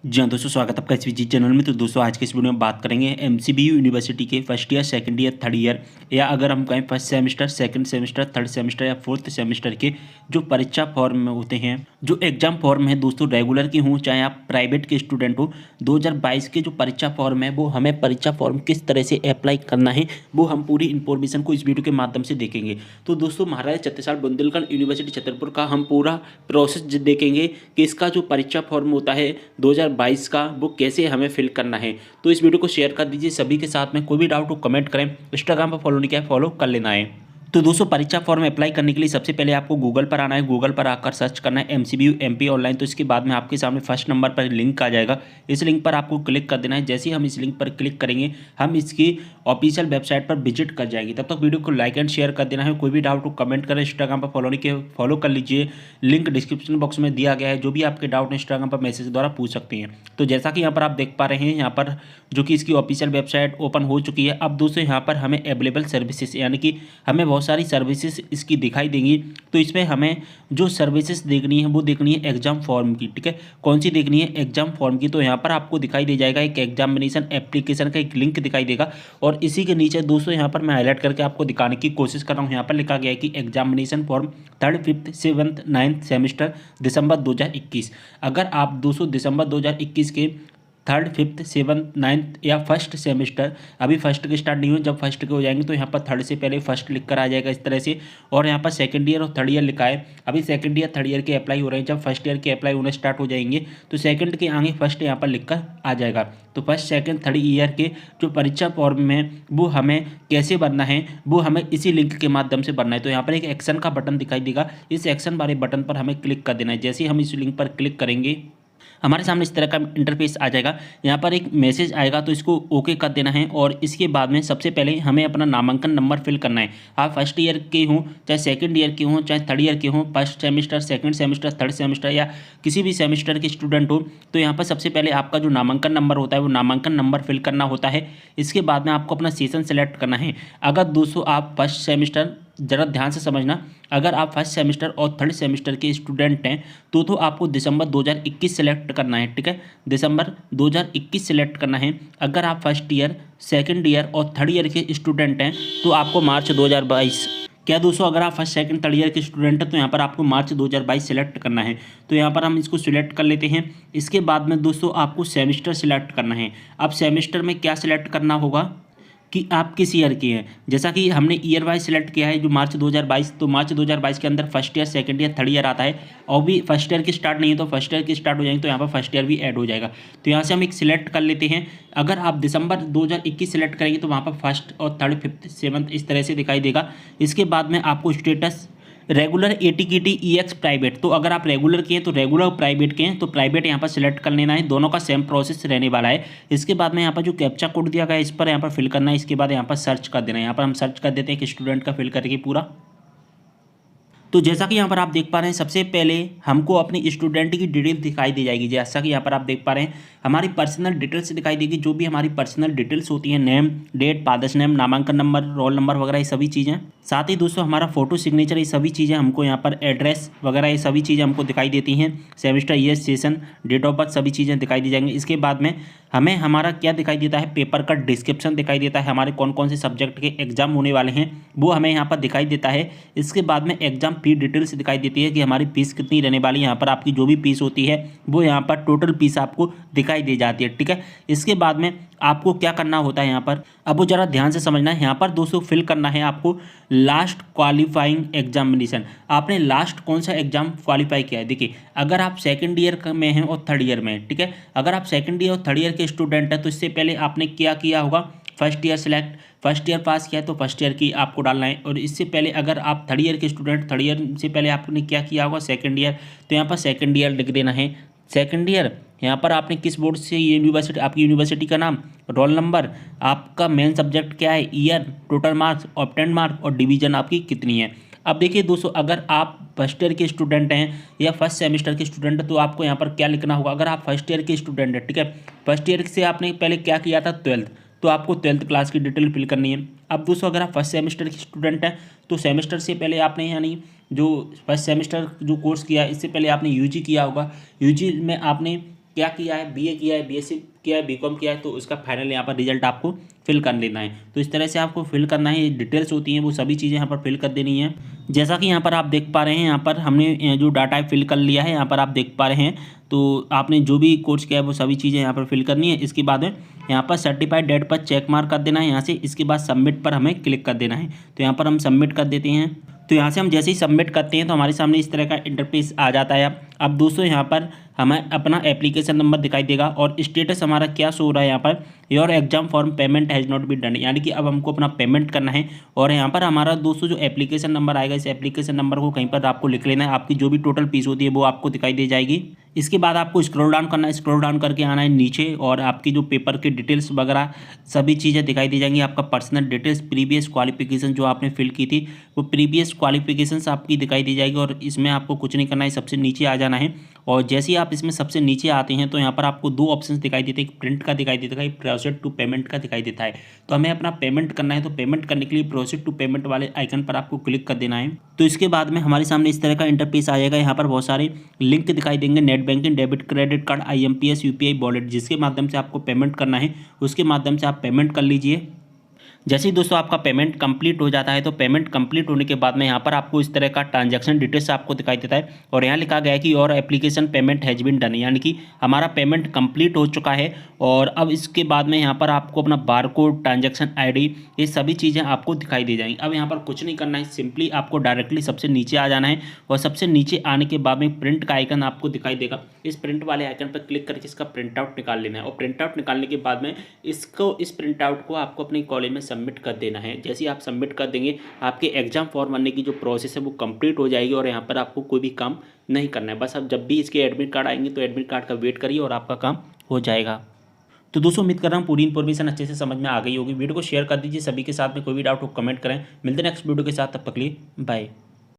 जी हाँ दोस्तों, स्वागत है आपका एसवीजी चैनल में। तो दोस्तों आज के इस वीडियो में बात करेंगे एमसीबीयू यूनिवर्सिटी के first year, second year, third year, या अगर हम कहें first semester, second semester, third semester या फोर्थ सेमेस्टर के जो परीक्षा फॉर्म में होते हैं, जो एग्जाम फॉर्म है दोस्तों, रेगुलर के हों चाहे आप प्राइवेट के स्टूडेंट हो, 2022 के जो परीक्षा फॉर्म है वो हमें परीक्षा फॉर्म किस तरह से अप्लाई करना है वो हम पूरी इन्फॉर्मेशन को इस वीडियो के माध्यम से देखेंगे। तो दोस्तों महाराजा छत्रसाल बुंदेलखंड यूनिवर्सिटी छतरपुर का हम पूरा प्रोसेस देखेंगे कि इसका जो परीक्षा फॉर्म होता है 2022 का वो कैसे हमें फिल करना है। तो इस वीडियो को शेयर कर दीजिए सभी के साथ में। कोई भी डाउट हो कमेंट करें। इंस्टाग्राम पर फॉलो नहीं किया है, फॉलो कर लेना है। तो दोस्तों परीक्षा फॉर्म अप्लाई करने के लिए सबसे पहले आपको गूगल पर आना है। गूगल पर आकर सर्च करना है एमसीबीयू एमपी ऑनलाइन। तो इसके बाद में आपके सामने फर्स्ट नंबर पर लिंक आ जाएगा। इस लिंक पर आपको क्लिक कर देना है। जैसे ही हम इस लिंक पर क्लिक करेंगे हम इसकी ऑफिशियल वेबसाइट पर विजिट कर जाएंगे। तब तक वीडियो को लाइक एंड शेयर कर देना है। कोई भी डाउट हो कमेंट करें। इंस्टाग्राम पर फॉलो नहीं किया फॉलो कर लीजिए। लिंक डिस्क्रिप्शन बॉक्स में दिया गया है। जो भी आपके डाउट इंस्टाग्राम पर मैसेज द्वारा पूछ सकते हैं। तो जैसा कि यहाँ पर आप देख पा रहे हैं, यहाँ पर जो कि इसकी ऑफिशियल वेबसाइट ओपन हो चुकी है। अब दोस्तों यहाँ पर हमें अवेलेबल सर्विसेज यानी कि हमें बहुत सारी सर्विसेज इसकी दिखाई देंगी। तो इसमें हमें जो सर्विसेज देखनी है वो देखनी है एग्जाम फॉर्म की। ठीक है, कौन सी देखनी है? एग्जाम फॉर्म की। तो यहाँ पर आपको दिखाई दे जाएगा एक एग्जामिनेशन एप्लीकेशन का एक लिंक दिखाई देगा। और इसी के नीचे दोस्तों यहाँ पर मैं हाईलाइट करके आपको दिखाने की कोशिश कर रहा हूँ। यहाँ पर लिखा गया है कि examination form third, fifth, seventh, ninth semester दिसंबर 2021। अगर आप 200 दिसंबर 2021 के थर्ड, फिफ्थ, सेवन्थ, नाइन्थ या फर्स्ट सेमेस्टर, अभी फर्स्ट के स्टार्ट नहीं हुए, जब फर्स्ट के हो जाएंगे तो यहाँ पर थर्ड से पहले फर्स्ट लिख कर आ जाएगा इस तरह से। और यहाँ पर सेकंड ईयर और थर्ड ईयर लिखा है। अभी सेकंड ईयर थर्ड ईयर के अप्लाई हो रहे हैं। जब फर्स्ट ईयर के अप्लाई होने स्टार्ट हो जाएंगे तो सेकंड के आगे फर्स्ट यहाँ पर लिख कर आ जाएगा। तो फर्स्ट सेकंड थर्ड ईयर के जो परीक्षा फॉर्म है वो हमें कैसे भरना है वो हमें इसी लिंक के माध्यम से भरना है। तो यहाँ पर एक एक्शन का बटन दिखाई देगा। इस एक्शन वाले बटन पर हमें क्लिक कर देना है। जैसे ही हम इस लिंक पर क्लिक करेंगे हमारे सामने इस तरह का इंटरफेस आ जाएगा। यहाँ पर एक मैसेज आएगा तो इसको ओके कर देना है। और इसके बाद में सबसे पहले हमें अपना नामांकन नंबर फिल करना है। आप फर्स्ट ईयर के हों चाहे सेकंड ईयर के हों चाहे थर्ड ईयर के हों, first semester, second semester, third semester या किसी भी सेमेस्टर के स्टूडेंट हो, तो यहाँ पर सबसे पहले आपका जो नामांकन नंबर होता है वो नामांकन नंबर फिल करना होता है। इसके बाद में आपको अपना सेशन सेलेक्ट करना है। अगर दोस्तों आप फर्स्ट सेमेस्टर, ज़रा ध्यान से समझना, अगर आप फर्स्ट सेमेस्टर और थर्ड सेमेस्टर के स्टूडेंट हैं तो आपको दिसंबर 2021 सेलेक्ट करना है। ठीक है, दिसंबर 2021 सेलेक्ट करना है। अगर आप फर्स्ट ईयर, सेकंड ईयर और थर्ड ईयर के स्टूडेंट हैं तो आपको मार्च 2022। क्या दोस्तों, अगर आप फर्स्ट सेकंड थर्ड ईयर के स्टूडेंट हैं तो यहाँ पर आपको मार्च 2022 सेलेक्ट करना है। तो यहाँ पर हम इसको सिलेक्ट कर लेते हैं। इसके बाद में दोस्तों आपको सेमेस्टर सिलेक्ट करना है। अब सेमेस्टर में क्या सिलेक्ट करना होगा कि आप किस ईयर के हैं। जैसा कि हमने ईयर वाइज सेलेक्ट किया है जो मार्च 2022, तो मार्च 2022 के अंदर first year, second year, third year आता है। और भी फर्स्ट ईयर की स्टार्ट नहीं है तो फर्स्ट ईयर की स्टार्ट हो जाएंगे तो यहाँ पर फर्स्ट ईयर भी ऐड हो जाएगा। तो यहाँ से हम एक सिलेक्ट कर लेते हैं। अगर आप दिसंबर 2021 सेलेक्ट करेंगे तो वहाँ पर फर्स्ट और थर्ड, फिफ्थ, सेवन्थ इस तरह से दिखाई देगा। इसके बाद में आपको status regular, ATKT, EX, private. तो अगर आप रेगुलर के हैं तो रेगुलर, प्राइवेट के हैं तो प्राइवेट यहाँ पर सिलेक्ट कर लेना है। दोनों का सेम प्रोसेस रहने वाला है। इसके बाद में यहाँ पर जो कैप्चा कोड दिया गया है इस पर यहाँ पर फिल करना है। इसके बाद यहाँ पर सर्च कर देना है। यहाँ पर हम सर्च कर देते हैं कि स्टूडेंट का फिल करके पूरा। तो जैसा कि यहाँ पर आप देख पा रहे हैं सबसे पहले हमको अपनी स्टूडेंट की डिटेल दिखाई दी जाएगी। जैसा कि यहाँ पर आप देख पा रहे हैं हमारी पर्सनल डिटेल्स दिखाई देगी। जो भी हमारी पर्सनल डिटेल्स होती हैं, नेम, डेट, फादर्स नेम, नामांकन नंबर, रोल नंबर वगैरह ये सभी चीज़ें। साथ ही दोस्तों हमारा फोटो सिग्नेचर, ये सभी चीज़ें हमको यहाँ पर एड्रेस वगैरह ये सभी चीज़ें हमको दिखाई देती हैं। Semester, year, session, date of birth सभी चीज़ें दिखाई दी जाएंगी। इसके बाद में हमें हमारा क्या दिखाई देता है, पेपर का डिस्क्रिप्शन दिखाई देता है। हमारे कौन कौन से सब्जेक्ट के एग्जाम होने वाले हैं वो हमें यहाँ पर दिखाई देता है। इसके बाद में एग्जाम फी डिटेल्स दिखाई देती है कि हमारी फीस कितनी रहने वाली है। यहाँ पर आपकी जो भी फीस होती है वो यहाँ पर टोटल फीस आपको दिखाई दे जाती है। ठीक है, इसके बाद में आपको क्या करना होता है यहाँ पर, अब वो जरा ध्यान से समझना है। यहाँ पर दोस्तों फिल करना है आपको लास्ट क्वालिफाइंग एग्जामिनेशन। आपने लास्ट कौन सा एग्जाम क्वालिफाई किया है। देखिए, अगर आप सेकंड ईयर में हैं और थर्ड ईयर में हैं, ठीक है, अगर आप सेकंड ईयर और थर्ड ईयर के स्टूडेंट हैं तो इससे पहले आपने क्या किया होगा, first year select, first year pass किया है तो फर्स्ट ईयर की आपको डालना है। और इससे पहले अगर आप थर्ड ईयर के स्टूडेंट, थर्ड ईयर से पहले आपने क्या किया होगा, सेकंड ईयर, तो यहाँ पर सेकंड ईयर लिख देना है। सेकंड ईयर यहाँ पर आपने किस बोर्ड से, ये यूनिवर्सिटी, आपकी यूनिवर्सिटी का नाम, रोल नंबर, आपका मेन सब्जेक्ट क्या है, year, total marks, obtain mark और डिवीजन आपकी कितनी है। अब देखिए दोस्तों, अगर आप फर्स्ट ईयर के स्टूडेंट हैं या फर्स्ट सेमेस्टर के स्टूडेंट हैं तो आपको यहाँ पर क्या लिखना होगा। अगर आप फर्स्ट ईयर के स्टूडेंट हैं, ठीक है, फर्स्ट ईयर से आपने पहले क्या किया था, ट्वेल्थ, तो आपको ट्वेल्थ क्लास की डिटेल फिल करनी है। अब दोस्तों अगर आप फर्स्ट सेमेस्टर के स्टूडेंट हैं तो सेमेस्टर से पहले आपने यानी जो फर्स्ट सेमेस्टर जो कोर्स किया इससे पहले आपने यूजी किया होगा। यूजी में आपने क्या किया है, बीए किया है, बीएससी किया है, बीकॉम किया है, तो उसका फाइनल यहाँ पर रिजल्ट आपको फिल कर लेना है। तो इस तरह से आपको फिल करना है, डिटेल्स होती हैं वो सभी चीज़ें यहाँ पर फिल कर देनी है। जैसा कि यहाँ पर आप देख पा रहे हैं, यहाँ पर हमने जो डाटा है फिल कर लिया है, यहाँ पर आप देख पा रहे हैं। तो आपने जो भी कोर्स किया है वो सभी चीज़ें यहाँ पर फिल करनी है। इसके बाद में यहाँ पर सर्टिफाइड डेट पर चेक मार्क कर देना है यहाँ से। इसके बाद सबमिट पर हमें क्लिक कर देना है। तो यहाँ पर हम सबमिट कर देते हैं। तो यहाँ से हम जैसे ही सबमिट करते हैं तो हमारे सामने इस तरह का इंटरफेस आ जाता है। अब दोस्तों यहाँ पर हमें अपना एप्लीकेशन नंबर दिखाई देगा और स्टेटस हमारा क्या शो हो रहा है यहाँ पर, your exam form payment has not be done, यानी कि अब हमको अपना पेमेंट करना है। और यहाँ पर हमारा दोस्तों जो एप्लीकेशन नंबर आएगा, इस एप्लीकेशन नंबर को कहीं पर आपको लिख लेना है। आपकी जो भी टोटल फीस होती है वो आपको दिखाई दे जाएगी। इसके बाद आपको स्क्रॉल डाउन करना है, स्क्रॉल डाउन करके आना है नीचे और आपकी जो पेपर की डिटेल्स वगैरह सभी चीज़ें दिखाई दी जाएंगी। आपका पर्सनल डिटेल्स, प्रीवियस क्वालिफिकेशन जो आपने फिल की थी वो प्रीवियस क्वालिफिकेशंस आपकी दिखाई दी जाएगी। और इसमें आपको कुछ नहीं करना है, सबसे नीचे आ जाना है। और जैसे ही आप इसमें सबसे नीचे आते हैं तो यहाँ पर आपको दो ऑप्शंस दिखाई देते हैं, एक प्रिंट का दिखाई देता है, एक प्रोसीड टू पेमेंट का दिखाई देता है। तो हमें अपना पेमेंट करना है, तो पेमेंट करने के लिए प्रोसीड टू पेमेंट वाले आइकन पर आपको क्लिक कर देना है। तो इसके बाद में हमारे सामने इस तरह का इंटरफेस आ जाएगा। यहाँ पर बहुत सारे लिंक दिखाई देंगे, net banking, debit credit card, IMPS, UPI wallet, जिसके माध्यम से आपको पेमेंट करना है उसके माध्यम से आप पेमेंट कर लीजिए। जैसे ही दोस्तों आपका पेमेंट कंप्लीट हो जाता है तो पेमेंट कंप्लीट होने के बाद में यहाँ पर आपको इस तरह का ट्रांजैक्शन डिटेल्स आपको दिखाई देता है और यहाँ लिखा गया है कि और application payment has been done, यानी कि हमारा पेमेंट कंप्लीट हो चुका है। और अब इसके बाद में यहाँ पर आपको अपना बारकोड, ट्रांजैक्शन ID, ये सभी चीज़ें आपको दिखाई दे जाएंगी। अब यहाँ पर कुछ नहीं करना है, सिंपली आपको डायरेक्टली सबसे नीचे आ जाना है और सबसे नीचे आने के बाद में प्रिंट का आइकन आपको दिखाई देगा। इस प्रिंट वाले आइकन पर क्लिक करके इसका प्रिंट आउट निकाल लेना है और प्रिंट आउट निकालने के बाद में इस प्रिंट आउट को आपको अपने कॉलेज में सबमिट कर देना है। जैसे ही आप सबमिट कर देंगे आपके एग्जाम फॉर्म भरने की जो प्रोसेस है वो कंप्लीट हो जाएगी और यहाँ पर आपको कोई भी काम नहीं करना है। बस अब जब भी इसके एडमिट कार्ड आएंगे तो एडमिट कार्ड का वेट करिए और आपका काम हो जाएगा। तो दोस्तों उम्मीद कर रहा हूँ पूरी इन्फॉर्मेशन अच्छे से समझ में आ गई होगी। वीडियो को शेयर कर दीजिए सभी के साथ में, कोई भी डाउट हो कमेंट करें। मिलते हैं नेक्स्ट वीडियो के साथ, तब तक के लिए बाय।